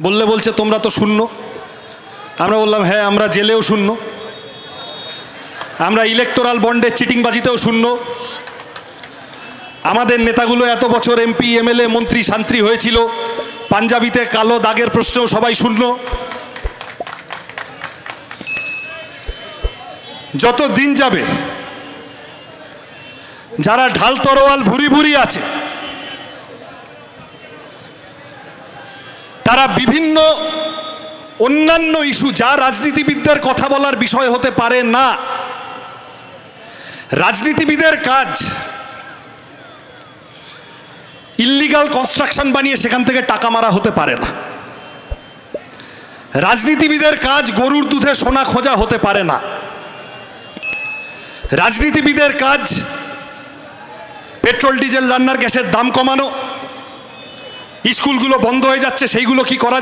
বলছে তোমরা তো শূন্য। আমরা বললাম হ্যাঁ, আমরা জেলেও শূন্য, আমরা ইলেকটোরাল বন্ডের চিটিংবাজিতেও শূন্য, আমাদের নেতাগুলো এত বছর এমপি এমএলএ মন্ত্রী শান্ত্রী হয়েছিল, পাঞ্জাবিতে কালো দাগের প্রশ্নেও সবাই শূন্য। যত দিন যাবে যারা ঢাল তরোয়াল ভুরি ভুরি আছে তারা বিভিন্ন অন্যান্য ইস্যু যা রাজনীতিবিদদের কথা বলার বিষয় হতে পারে না, রাজনীতিবিদের কাজ ইল্লিগাল কনস্ট্রাকশন বানিয়ে সেখান থেকে টাকা মারা হতে পারে না, রাজনীতিবিদের কাজ গরুর দুধে সোনা খোঁজা হতে পারে না, রাজনীতিবিদের কাজ পেট্রোল ডিজেল রান্নার গ্যাসের দাম কমানো, স্কুলগুলো বন্ধ হয়ে যাচ্ছে সেইগুলো কি করা